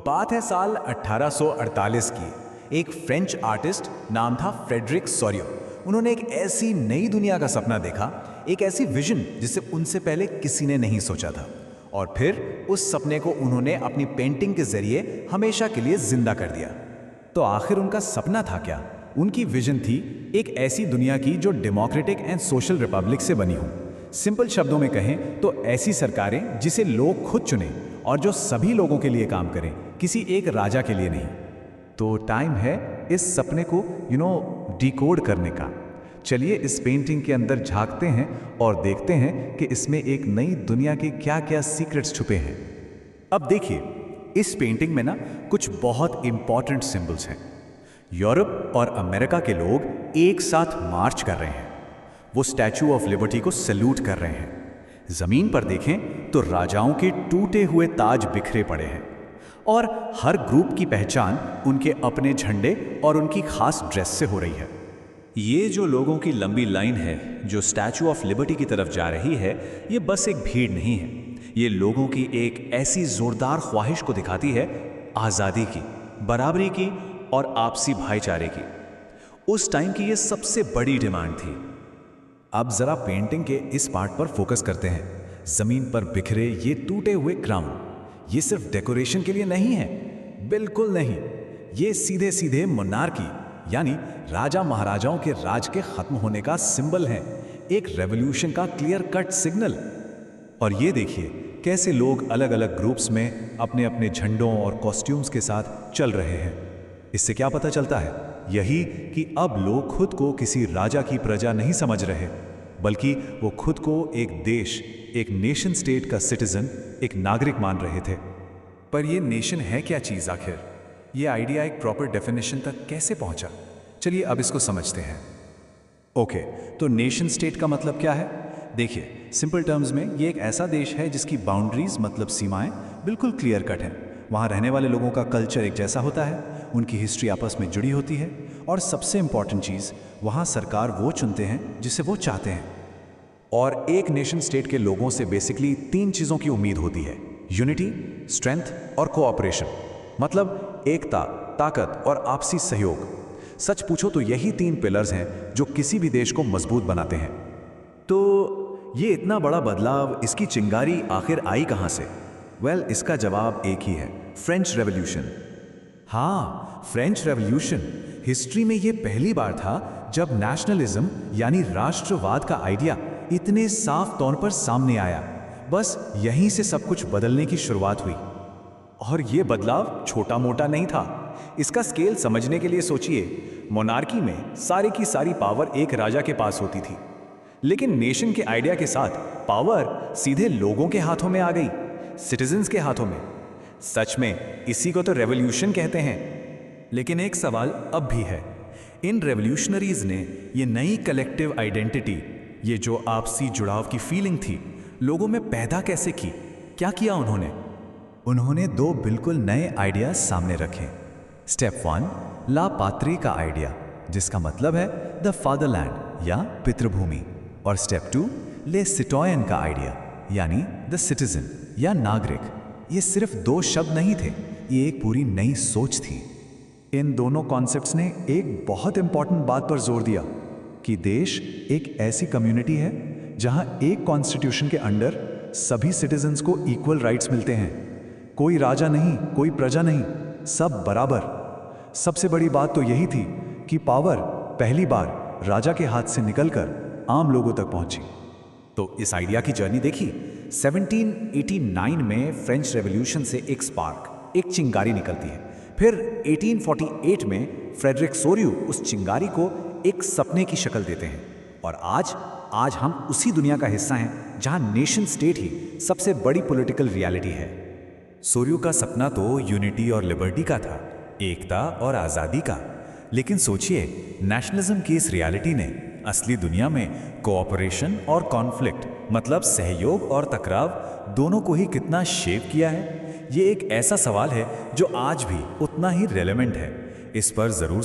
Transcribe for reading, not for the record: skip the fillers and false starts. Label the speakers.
Speaker 1: बात है साल 1848 की। एक फ्रेंच आर्टिस्ट नाम था फ्रेडरिक सोरियो। उन्होंने एक ऐसी नई दुनिया का सपना देखा, एक ऐसी विजन जिसे उनसे पहले किसी ने नहीं सोचा था। और फिर उस सपने को उन्होंने अपनी पेंटिंग के जरिए हमेशा के लिए जिंदा कर दिया। तो आखिर उनका सपना था क्या? उनकी विजन थी एक ऐसी दुनिया की जो डेमोक्रेटिक एंड सोशल रिपब्लिक से बनी हो। सिंपल शब्दों में कहें तो ऐसी सरकारें जिसे लोग खुद चुने और जो सभी लोगों के लिए काम करें, किसी एक राजा के लिए नहीं। तो टाइम है इस सपने को डिकोड करने का। चलिए इस पेंटिंग के अंदर झांकते हैं और देखते हैं कि इसमें एक नई दुनिया के क्या क्या सीक्रेट्स छुपे हैं। अब देखिए, इस पेंटिंग में ना कुछ बहुत इंपॉर्टेंट सिंबल्स हैं। यूरोप और अमेरिका के लोग एक साथ मार्च कर रहे हैं। वो स्टैचू ऑफ लिबर्टी को सैल्यूट कर रहे हैं। जमीन पर देखें तो राजाओं के टूटे हुए ताज बिखरे पड़े हैं और हर ग्रुप की पहचान उनके अपने झंडे और उनकी खास ड्रेस से हो रही है। ये जो लोगों की लंबी लाइन है जो स्टैचू ऑफ लिबर्टी की तरफ जा रही है, ये बस एक भीड़ नहीं है। ये लोगों की एक ऐसी जोरदार ख्वाहिश को दिखाती है, आज़ादी की, बराबरी की और आपसी भाईचारे की। उस टाइम की ये सबसे बड़ी डिमांड थी। अब जरा पेंटिंग के इस पार्ट पर फोकस करते हैं। जमीन पर बिखरे ये टूटे हुए क्राउन, ये सिर्फ डेकोरेशन के लिए नहीं है, बिल्कुल नहीं। ये सीधे सीधे मोनार्की यानी राजा महाराजाओं के राज के खत्म होने का सिंबल है, एक रेवोल्यूशन का क्लियर कट सिग्नल। और ये देखिए कैसे लोग अलग अलग ग्रुप्स में अपने अपने झंडों और कॉस्ट्यूम्स के साथ चल रहे हैं। इससे क्या पता चलता है? यही कि अब लोग खुद को किसी राजा की प्रजा नहीं समझ रहे, बल्कि वो खुद को एक देश, एक नेशन स्टेट का सिटीजन, एक नागरिक मान रहे थे। पर ये नेशन है क्या चीज़ आखिर? ये आइडिया एक प्रॉपर डेफिनेशन तक कैसे पहुंचा? चलिए अब इसको समझते हैं। ओके, तो नेशन स्टेट का मतलब क्या है? देखिए, सिंपल टर्म्स में ये एक ऐसा देश है जिसकी बाउंड्रीज मतलब सीमाएं बिल्कुल क्लियर कट हैं। वहाँ रहने वाले लोगों का कल्चर एक जैसा होता है, उनकी हिस्ट्री आपस में जुड़ी होती है और सबसे इंपॉर्टेंट चीज़, वहाँ सरकार वो चुनते हैं जिसे वो चाहते हैं। और एक नेशन स्टेट के लोगों से बेसिकली 3 चीज़ों की उम्मीद होती है: यूनिटी, स्ट्रेंथ और कोऑपरेशन। मतलब एकता, ताकत और आपसी सहयोग। सच पूछो तो यही 3 पिलर्स हैं जो किसी भी देश को मजबूत बनाते हैं। तो ये इतना बड़ा बदलाव, इसकी चिंगारी आखिर आई कहाँ से? वेल, इसका जवाब एक ही है, फ्रेंच रेवोल्यूशन। हाँ, फ्रेंच रेवोल्यूशन। हिस्ट्री में ये पहली बार था जब नेशनलिज्म यानी राष्ट्रवाद का आइडिया इतने साफ तौर पर सामने आया। बस यहीं से सब कुछ बदलने की शुरुआत हुई। और ये बदलाव छोटा मोटा नहीं था। इसका स्केल समझने के लिए सोचिए, मोनार्की में सारी की सारी पावर एक राजा के पास होती थी, लेकिन नेशन के आइडिया के साथ पावर सीधे लोगों के हाथों में आ गई, सिटीजन्स के हाथों में। सच में इसी को तो रेवोल्यूशन कहते हैं। लेकिन एक सवाल अब भी है, इन रेवोल्यूशनरीज ने ये नई कलेक्टिव आइडेंटिटी, ये जो आपसी जुड़ाव की फीलिंग थी, लोगों में पैदा कैसे की? क्या किया उन्होंने? उन्होंने 2 बिल्कुल नए आइडियाज सामने रखे। स्टेप 1, ला पात्री का आइडिया, जिसका मतलब है द फादरलैंड या पितृभूमि। और स्टेप 2, ले सिटोयन का आइडिया, यानी द सिटीजन या नागरिक। ये सिर्फ 2 शब्द नहीं थे, ये एक पूरी नई सोच थी। इन दोनों कॉन्सेप्ट्स ने एक बहुत इंपॉर्टेंट बात पर जोर दिया कि देश एक ऐसी कम्युनिटी है जहां एक कॉन्स्टिट्यूशन के अंडर सभी सिटीजन्स को इक्वल राइट्स मिलते हैं। कोई राजा नहीं, कोई प्रजा नहीं, सब बराबर। सबसे बड़ी बात तो यही थी कि पावर पहली बार राजा के हाथ से निकलकर आम लोगों तक पहुंची। तो इस आइडिया की जर्नी देखी। 1789 में फ्रेंच रेवोल्यूशन से एक स्पार्क, एक चिंगारी निकलती है। फिर 1848 में फ्रेडरिक सोरियो उस चिंगारी को एक सपने की शक्ल देते हैं। और आज हम उसी दुनिया का हिस्सा हैं जहां नेशन स्टेट ही सबसे बड़ी पॉलिटिकल रियलिटी है। सोरियो का सपना तो यूनिटी और लिबर्टी का था, एकता और आज़ादी का। लेकिन सोचिए, नेशनलिज्म की इस रियलिटी ने असली दुनिया में कोऑपरेशन और कॉन्फ्लिक्ट मतलब सहयोग और टकराव दोनों को ही कितना शेप किया है। ये एक ऐसा सवाल है जो आज भी उतना ही रेलेवेंट है। इस पर जरूर